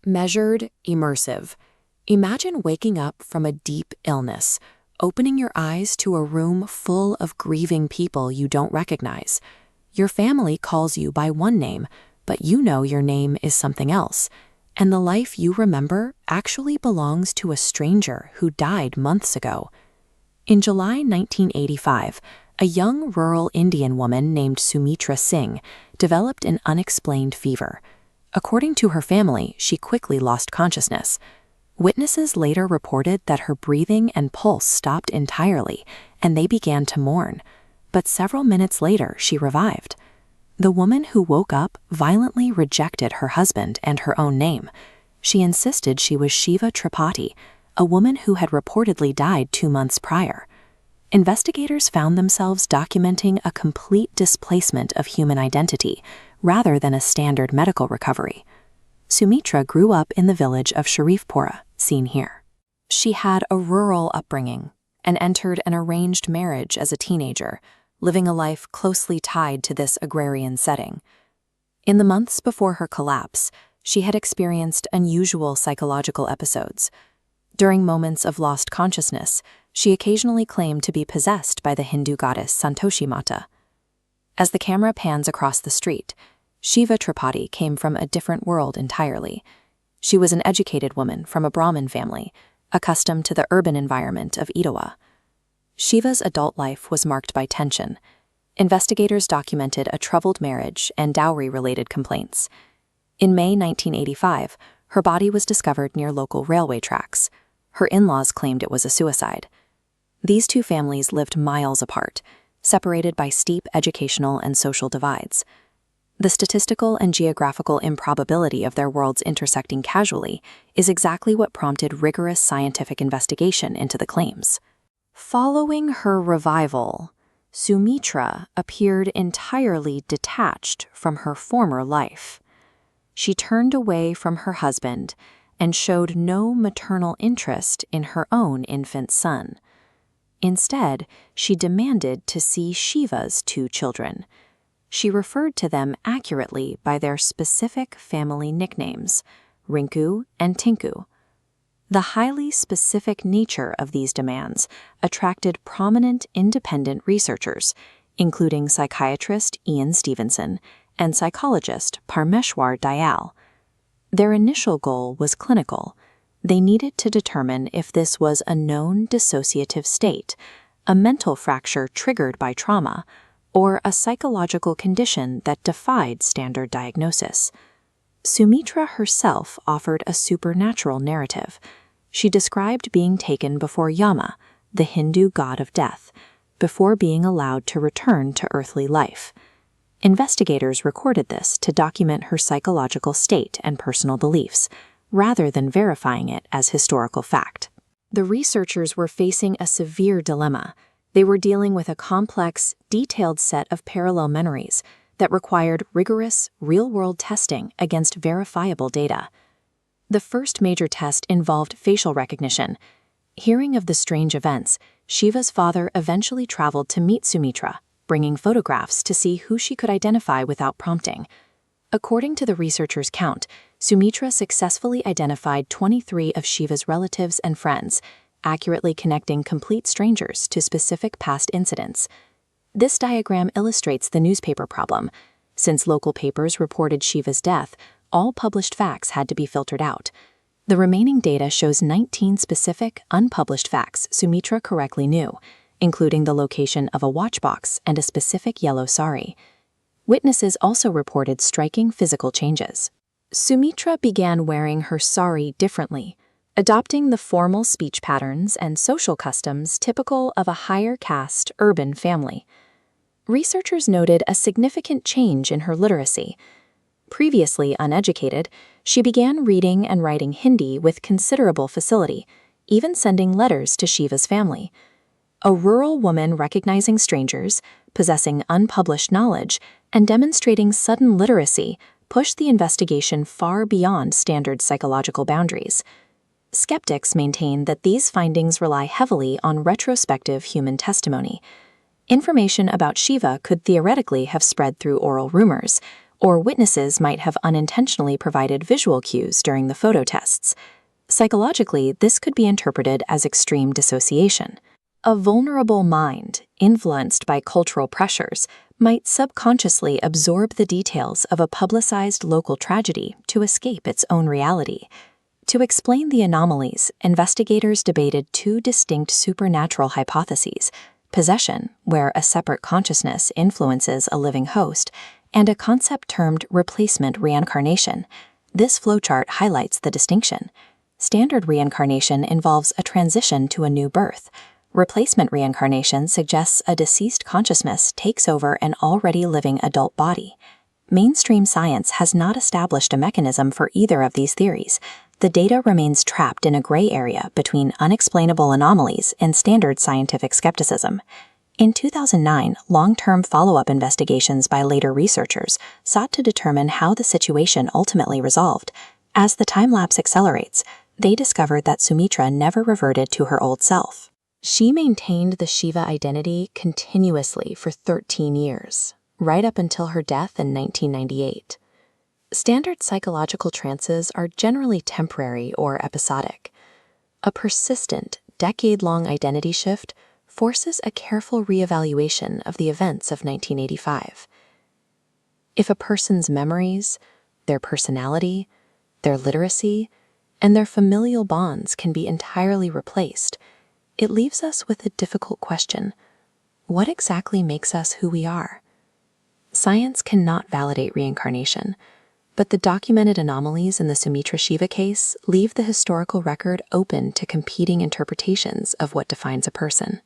Measured, immersive. Imagine waking up from a deep illness, opening your eyes to a room full of grieving people you don't recognize. Your family calls you by one name, but you know your name is something else, and the life you remember actually belongs to a stranger who died months ago. In July 1985, a young rural Indian woman named Sumitra Singh developed an unexplained fever. According to her family, she quickly lost consciousness. Witnesses later reported that her breathing and pulse stopped entirely, and they began to mourn. But several minutes later, she revived. The woman who woke up violently rejected her husband and her own name. She insisted she was Shiva Tripathi, a woman who had reportedly died 2 months prior. Investigators found themselves documenting a complete displacement of human identity, rather than a standard medical recovery. Sumitra grew up in the village of Sharifpura, seen here. She had a rural upbringing and entered an arranged marriage as a teenager, living a life closely tied to this agrarian setting. In the months before her collapse, she had experienced unusual psychological episodes. During moments of lost consciousness, she occasionally claimed to be possessed by the Hindu goddess Santoshi Mata. As the camera pans across the street, Shiva Tripathi came from a different world entirely. She was an educated woman from a Brahmin family, accustomed to the urban environment of Etawah. Shiva's adult life was marked by tension. Investigators documented a troubled marriage and dowry-related complaints. In May 1985, her body was discovered near local railway tracks. Her in-laws claimed it was a suicide. These two families lived miles apart, separated by steep educational and social divides. The statistical and geographical improbability of their worlds intersecting casually is exactly what prompted rigorous scientific investigation into the claims. Following her revival, Sumitra appeared entirely detached from her former life. She turned away from her husband and showed no maternal interest in her own infant son. Instead, she demanded to see Shiva's 2 children. She referred to them accurately by their specific family nicknames, Rinku and Tinku. The highly specific nature of these demands attracted prominent independent researchers, including psychiatrist Ian Stevenson and psychologist Parmeshwar Dayal. Their initial goal was clinical. They needed to determine if this was a known dissociative state, a mental fracture triggered by trauma, or a psychological condition that defied standard diagnosis. Sumitra herself offered a supernatural narrative. She described being taken before Yama, the Hindu god of death, before being allowed to return to earthly life. Investigators recorded this to document her psychological state and personal beliefs, rather than verifying it as historical fact. The researchers were facing a severe dilemma. They were dealing with a complex, detailed set of parallel memories that required rigorous, real-world testing against verifiable data. The first major test involved facial recognition. Hearing of the strange events, Shiva's father eventually traveled to meet Sumitra, bringing photographs to see who she could identify without prompting. According to the researchers' count, Sumitra successfully identified 23 of Shiva's relatives and friends, accurately connecting complete strangers to specific past incidents. This diagram illustrates the newspaper problem. Since local papers reported Shiva's death, all published facts had to be filtered out. The remaining data shows 19 specific, unpublished facts Sumitra correctly knew, including the location of a watchbox and a specific yellow sari. Witnesses also reported striking physical changes. Sumitra began wearing her sari differently, adopting the formal speech patterns and social customs typical of a higher caste urban family. Researchers noted a significant change in her literacy. Previously uneducated, she began reading and writing Hindi with considerable facility, even sending letters to Shiva's family. A rural woman recognizing strangers, possessing unpublished knowledge, and demonstrating sudden literacy pushed the investigation far beyond standard psychological boundaries. Skeptics maintain that these findings rely heavily on retrospective human testimony. Information about Shiva could theoretically have spread through oral rumors, or witnesses might have unintentionally provided visual cues during the photo tests. Psychologically, this could be interpreted as extreme dissociation. A vulnerable mind, influenced by cultural pressures, might subconsciously absorb the details of a publicized local tragedy to escape its own reality. To explain the anomalies, investigators debated two distinct supernatural hypotheses: possession, where a separate consciousness influences a living host, and a concept termed replacement reincarnation. This flowchart highlights the distinction. Standard reincarnation involves a transition to a new birth. Replacement reincarnation suggests a deceased consciousness takes over an already living adult body. Mainstream science has not established a mechanism for either of these theories. The data remains trapped in a gray area between unexplainable anomalies and standard scientific skepticism. In 2009, long-term follow-up investigations by later researchers sought to determine how the situation ultimately resolved. As the time-lapse accelerates, they discovered that Sumitra never reverted to her old self. She maintained the Shiva identity continuously for 13 years, right up until her death in 1998. Standard psychological trances are generally temporary or episodic. A persistent, decade-long identity shift forces a careful reevaluation of the events of 1985. If a person's memories, their personality, their literacy, and their familial bonds can be entirely replaced, it leaves us with a difficult question: what exactly makes us who we are? Science cannot validate reincarnation, but the documented anomalies in the Sumitra Shiva case leave the historical record open to competing interpretations of what defines a person.